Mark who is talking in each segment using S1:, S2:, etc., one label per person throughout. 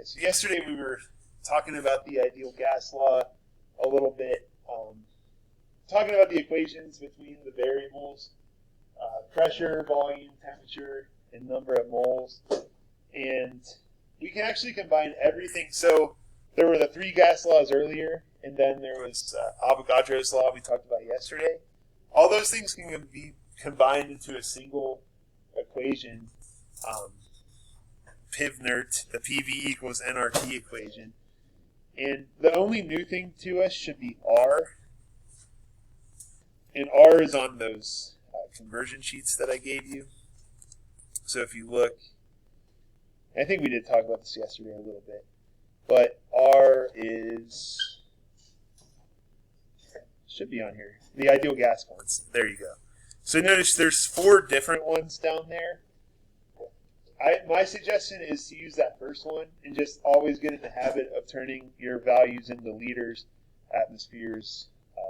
S1: So yesterday we were talking about the ideal gas law a little bit, talking about the equations between the variables, pressure, volume, temperature, and number of moles. And we can actually combine everything. So there were the three gas laws earlier, and then there was Avogadro's law we talked about yesterday. All those things can be combined into a single equation. PIVNERT, the PV equals nRT equation. And the only new thing to us should be R. And R is on those conversion sheets that I gave you. So if you look, I think we did talk about this yesterday a little bit, but R should be on here, the ideal gas constant. There you go. So notice there's four different ones down there. My suggestion is to use that first one and just always get in the habit of turning your values into liters, atmospheres,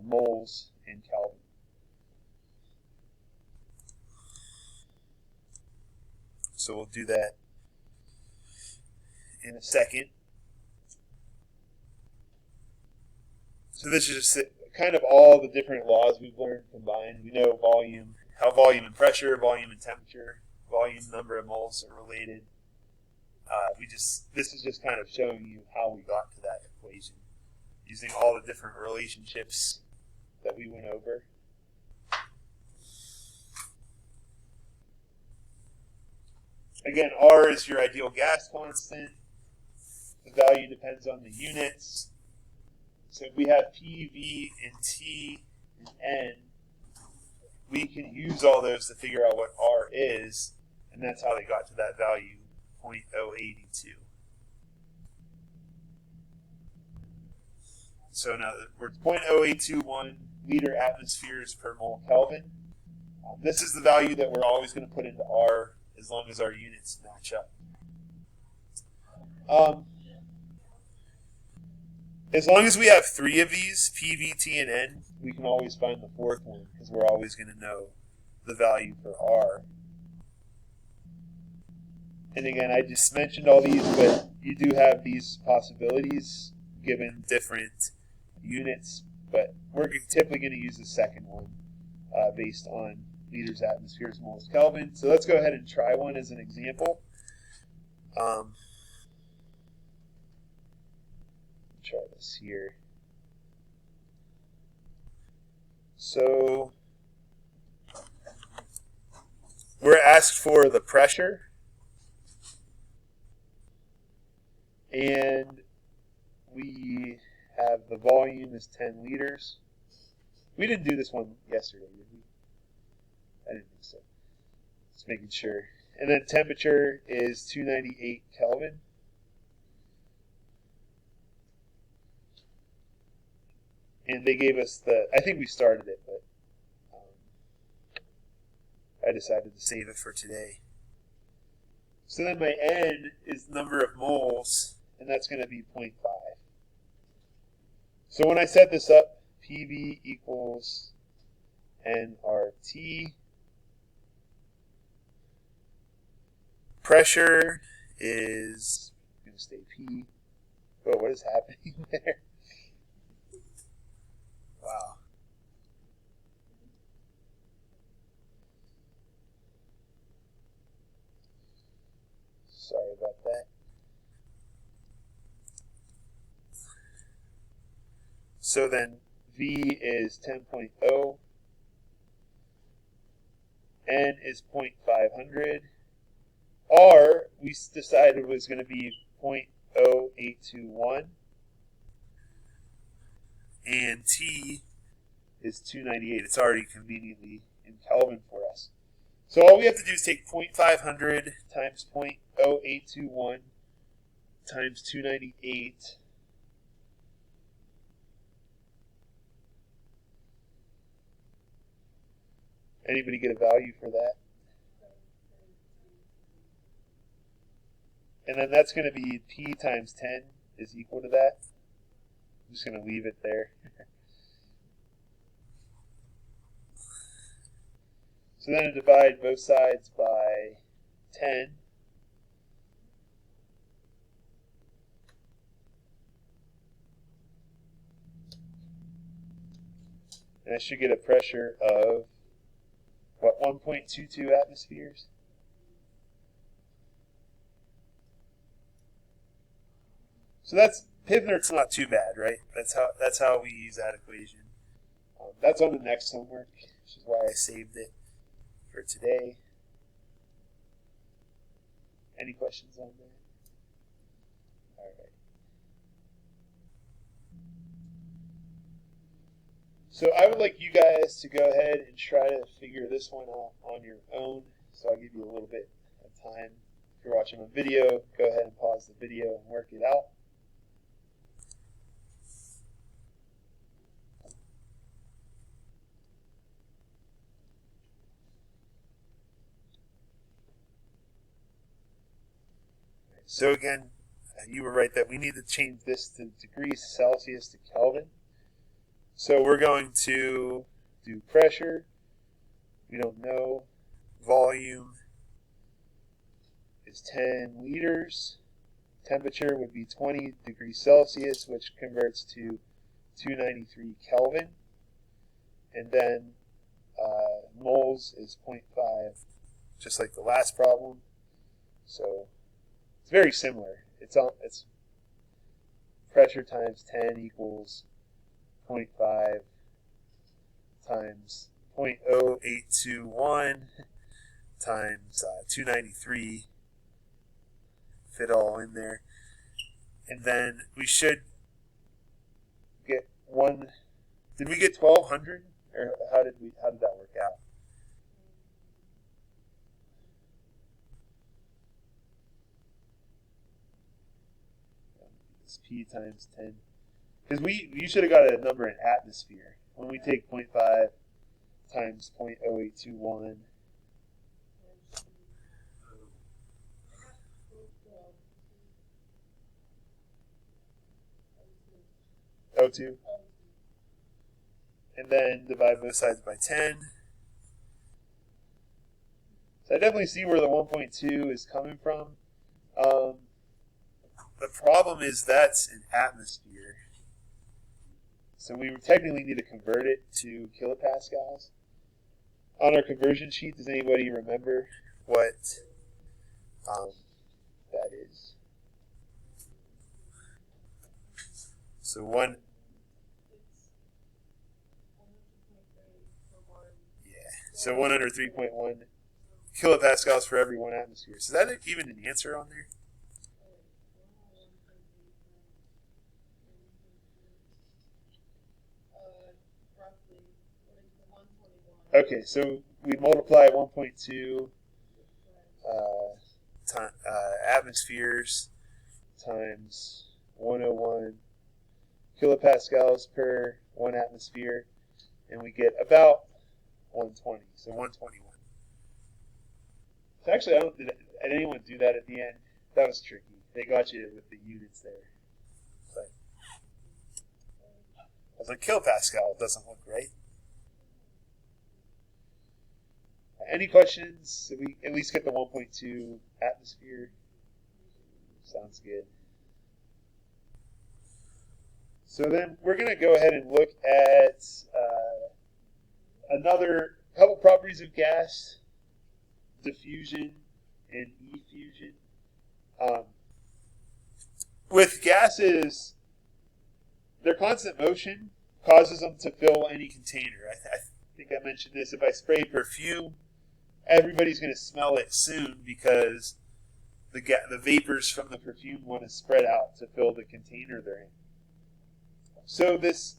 S1: moles, and Kelvin. So we'll do that in a second. So this is just kind of all the different laws we've learned combined. We know volume, how volume and pressure, volume and temperature, volume, number of moles are related. This is just kind of showing you how we got to that equation using all the different relationships that we went over. Again, R is your ideal gas constant. The value depends on the units. So if we have P, V, and T, and N, we can use all those to figure out what R is, and that's how they got to that value, 0.082. So now we're 0.0821 liter atmospheres per mole Kelvin. This is the value that we're always going to put into R as long as our units match up. As long as we have three of these, P, V, T, and N, we can always find the fourth one because we're always going to know the value for R. And again, I just mentioned all these, but you do have these possibilities given different units, but we're typically going to use the second one based on liters, atmospheres, moles, Kelvin. So let's go ahead and try one as an example. Try this here. So we're asked for the pressure, and we have the volume is 10 liters. We didn't do this one yesterday, did we? I didn't think so. Just making sure. And then temperature is 298 Kelvin. And they gave us I think we started it, but I decided to save it for today. So then my N is number of moles, and that's going to be 0.5. So when I set this up, PV equals nRT. Pressure is going to stay P. Oh, what is happening there? Wow. Sorry about that. So then V is 10.0. N is 0.500. R, we decided was going to be 0.0821. And T is 298. It's already conveniently in Kelvin for us. So all we have to do is take 0.500 times 0.0821 times 298. Anybody get a value for that? And then that's going to be P times 10 is equal to that. I'm just going to leave it there. So then I divide both sides by 10. and I should get a pressure of, what, 1.22 atmospheres? So that's, Pivner's not too bad, right? That's how we use that equation. That's on the next homework, which is why I saved it for today. Any questions on that? All right. So I would like you guys to go ahead and try to figure this one out on your own. So I'll give you a little bit of time. If you're watching on video, go ahead and pause the video and work it out. So again, you were right that we need to change this to degrees Celsius to Kelvin. So we're going to do pressure. We don't know. Volume is 10 liters. Temperature would be 20 degrees Celsius, which converts to 293 Kelvin. And then moles is 0.5, just like the last problem. So it's very similar. It's pressure times 10 equals 0.5 times 0.0821 times 293. Fit all in there. And then we should get one. Did we get 1200? Or how did that work out? It's P times 10. Because you should have got a number in atmosphere. When we take 0.5 times 0.0821. O2. And then divide both sides by 10. So I definitely see where the 1.2 is coming from. The problem is that's an atmosphere. So we technically need to convert it to kilopascals. On our conversion sheet, does anybody remember what that is? So one. Yeah. So 103.1 kilopascals for every 1 atmosphere. So is that even an answer on there? Okay, so we multiply 1.2 atmospheres times 101 kilopascals per 1 atmosphere, and we get about 120. So 121. So actually, did anyone do that at the end? That was tricky. They got you with the units there. But I was like, kilopascal doesn't look right. Any questions? So we at least get the 1.2 atmosphere. Sounds good. So then we're going to go ahead and look at another couple properties of gas, diffusion and effusion. With gases, their constant motion causes them to fill any container. I think I mentioned this. If I spray perfume, everybody's going to smell it soon because the vapors from the perfume want to spread out to fill the container they're in. So this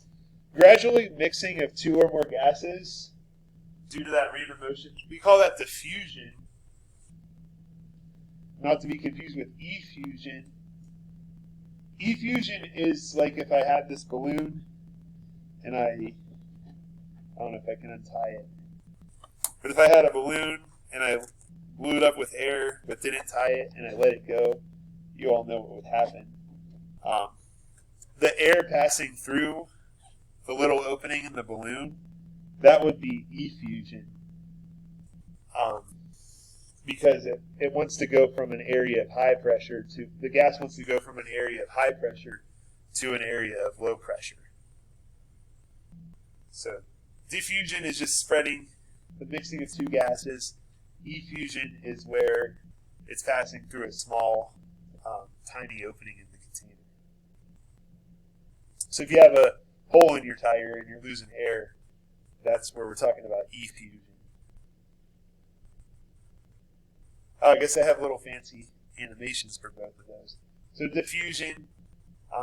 S1: gradually mixing of 2 or more gases due to that rate of motion, we call that diffusion. Not to be confused with effusion. Effusion is like if I had this balloon and I don't know if I can untie it. But if I had a balloon and I blew it up with air but didn't tie it and I let it go, you all know what would happen. The air passing through the little opening in the balloon, that would be effusion. Because it wants to go from an area of high pressure to, the gas wants to go from an area of high pressure to an area of low pressure. So Diffusion is just spreading the mixing of two gases. Effusion is where it's passing through a small, tiny opening in the container. So if you have a hole in your tire and you're losing air, that's where we're talking about effusion. I guess I have little fancy animations for both of those. So diffusion,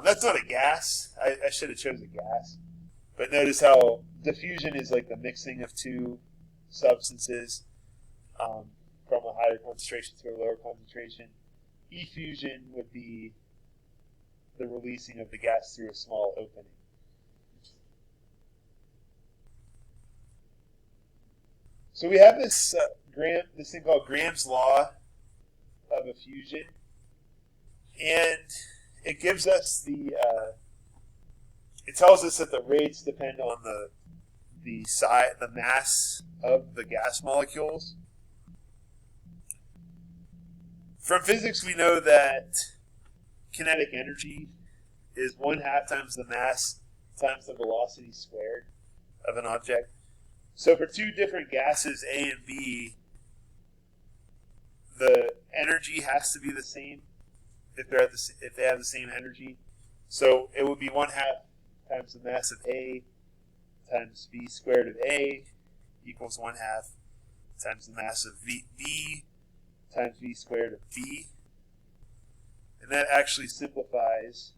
S1: that's not a gas. I should have chosen a gas. But notice how diffusion is like the mixing of two substances from a higher concentration to a lower concentration. Effusion would be the releasing of the gas through a small opening. So we have this this thing called Graham's law of effusion, and it gives us it tells us that the rates depend on the mass of the gas molecules. From physics, we know that kinetic energy is 1/2 times the mass times the velocity squared of an object. So for two different gases, A and B, the energy has to be the same if they have the same energy. So it would be 1/2 times the mass of A times V squared of A equals 1/2 times the mass of B times V squared of B. And that actually simplifies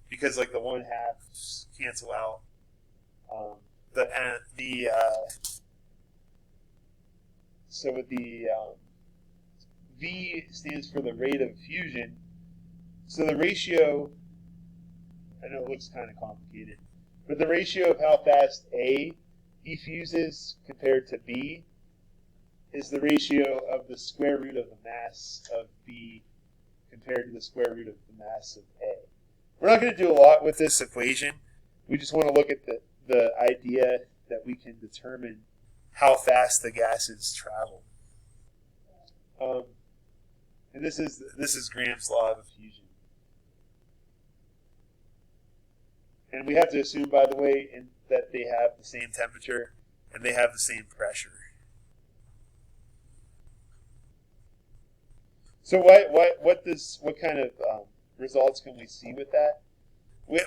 S1: because like the 1/2s cancel out. So with the V stands for the rate of fusion. So the ratio, I know it looks kind of complicated, but the ratio of how fast A effuses compared to B is the ratio of the square root of the mass of B compared to the square root of the mass of A. We're not going to do a lot with this equation. We just want to look at the idea that we can determine how fast the gases travel. And this is Graham's law of effusion. And we have to assume, by the way, that they have the same temperature and they have the same pressure. So what kind of results can we see with that?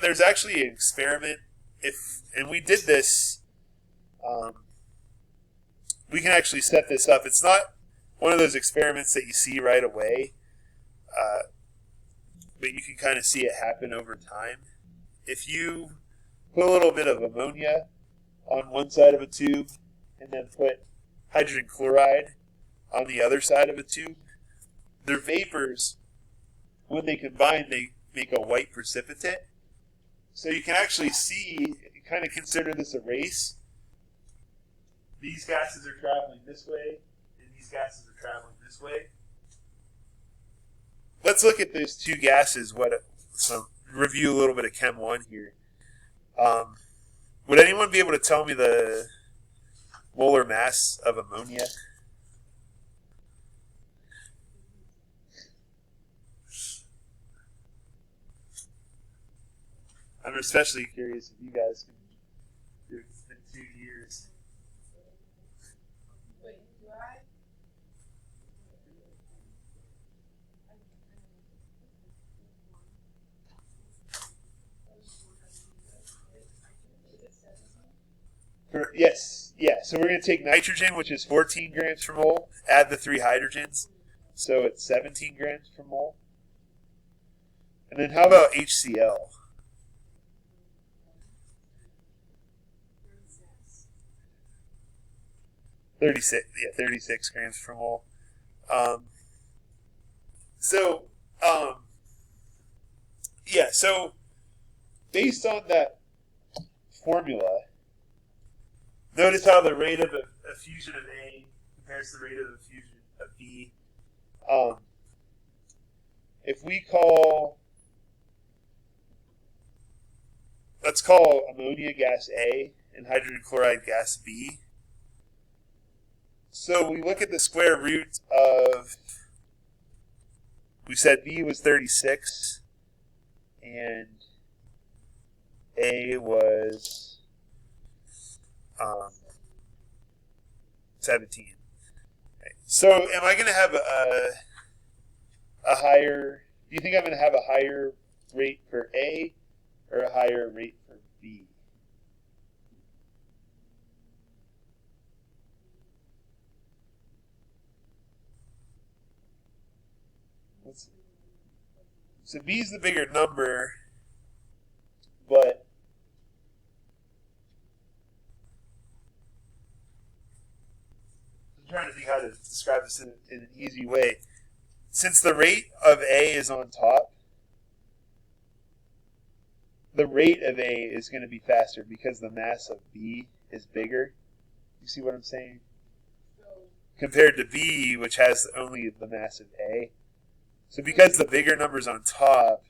S1: There's actually an experiment. And we did this. We can actually set this up. It's not one of those experiments that you see right away, but you can kind of see it happen over time. If you put a little bit of ammonia on one side of a tube and then put hydrogen chloride on the other side of a tube, their vapors, when they combine, they make a white precipitate. So you can actually see, kind of consider this a race. These gases are traveling this way, and these gases are traveling this way. Let's look at those two gases. So review a little bit of Chem 1 here. Would anyone be able to tell me the molar mass of ammonia? I'm especially curious if you guys can do it. It's been 2 years.
S2: Wait, do I?
S1: Yes, yeah. So we're going to take nitrogen, which is 14 grams per mole, add the 3 hydrogens, so it's 17 grams per mole. And then how about HCl? 36 grams per mole. So based on that formula, notice how the rate of effusion of A compares to the rate of effusion of B. If we let's call ammonia gas A and hydrogen chloride gas B. So we look at the square root of, we said B was 36 and A was 17. Okay. So am I going to have a higher, do you think I'm going to have a higher rate for A or a higher rate for B? So B is the bigger number, but I'm trying to think how to describe this in an easy way. Since the rate of A is on top, the rate of A is going to be faster because the mass of B is bigger. You see what I'm saying? Compared to B, which has only the mass of A. So because the bigger number's on top,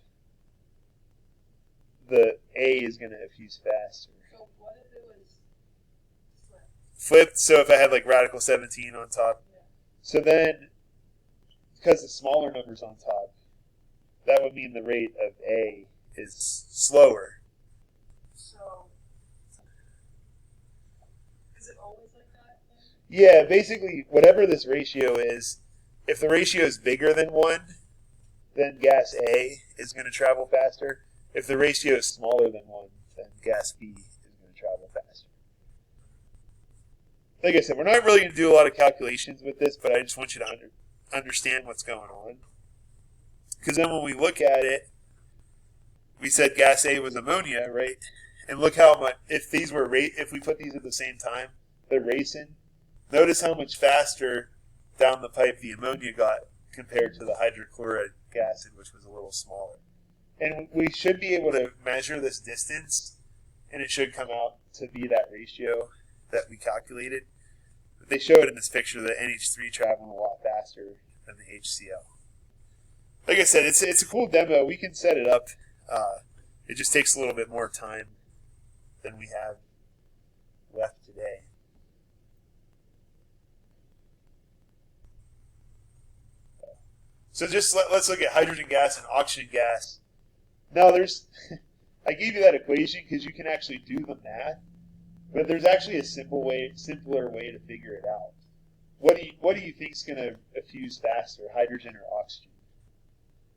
S1: the A is going to effuse faster.
S2: So what if it was
S1: Flipped, so if I had like radical 17 on top.
S2: Yeah.
S1: So then, because the smaller number's on top, that would mean the rate of A is slower.
S2: So is it always like that?
S1: Yeah, basically, whatever this ratio is, if the ratio is bigger than 1, then gas A is going to travel faster. If the ratio is smaller than 1, then gas B is going to travel faster. Like I said, we're not really going to do a lot of calculations with this, but I just want you to understand what's going on. Because then when we look at it, we said gas A was ammonia, right? And look how much, if we put these at the same time, they're racing. Notice how much faster down the pipe the ammonia got compared to the hydrochloric acid, which was a little smaller. And we should be able to measure this distance, and it should come out to be that ratio that we calculated. But they show it in this picture that NH3 traveling a lot faster than the HCl. Like I said, it's a cool demo. We can set it up. It just takes a little bit more time than we have left today. So just let's look at hydrogen gas and oxygen gas. Now I gave you that equation because you can actually do the math, but there's actually a simpler way to figure it out. What do you think is going to effuse faster, hydrogen or oxygen?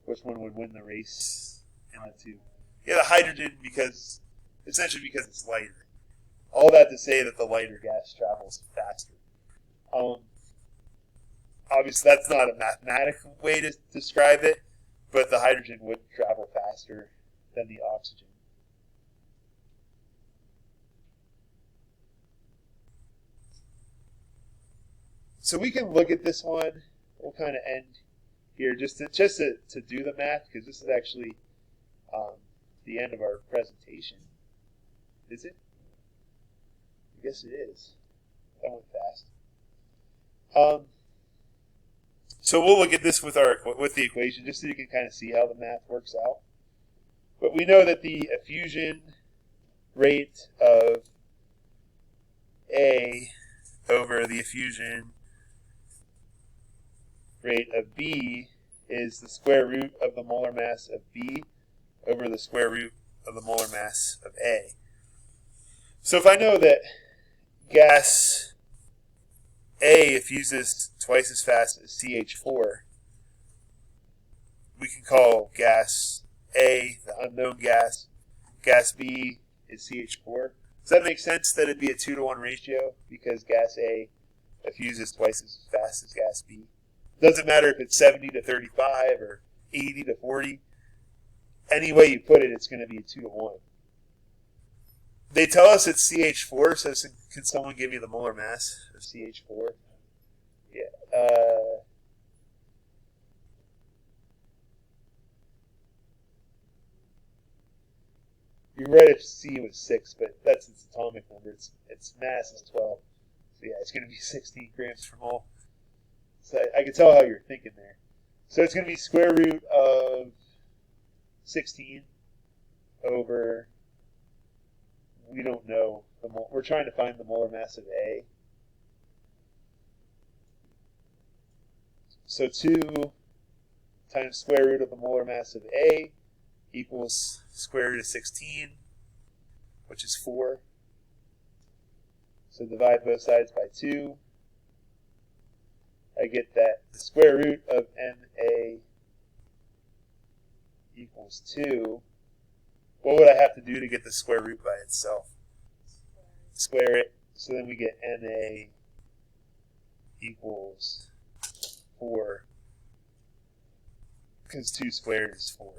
S1: Which one would win the race in the two? Yeah, the hydrogen, essentially because it's lighter. All that to say that the lighter gas travels faster. Obviously, that's not a mathematical way to describe it, but the hydrogen would travel faster than the oxygen. So we can look at this one. We'll kind of end here just to do the math, because this is actually the end of our presentation. Is it? I guess it is. That went fast. So we'll look at this with the equation just so you can kind of see how the math works out. But we know that the effusion rate of A over the effusion rate of B is the square root of the molar mass of B over the square root of the molar mass of A. So if I know that gas A effuses twice as fast as CH4, we can call gas A the unknown gas. Gas B is CH4. Does that make sense that it'd be a 2-to-1 ratio because gas A effuses twice as fast as gas B? Doesn't matter if it's 70 to 35 or 80 to 40. Any way you put it, it's going to be a 2-to-1. They tell us it's CH4, so can someone give me the molar mass of CH4? Yeah. You're right if C was 6, but that's its atomic number. Its mass is 12. So yeah, it's going to be 16 grams per mole. So I can tell how you're thinking there. So it's going to be square root of 16 over, we don't know, we're trying to find the molar mass of A. So 2 times square root of the molar mass of A equals square root of 16, which is 4. So divide both sides by 2. I get that the square root of NA equals 2. What would I have to do to get the square root by itself? Square it. So then we get NA equals 4. Because 2 squared is 4.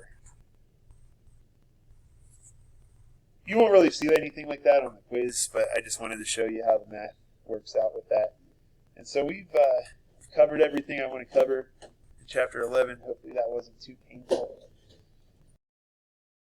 S1: You won't really see anything like that on the quiz, but I just wanted to show you how the math works out with that. And so we've covered everything I want to cover in Chapter 11. Hopefully that wasn't too painful.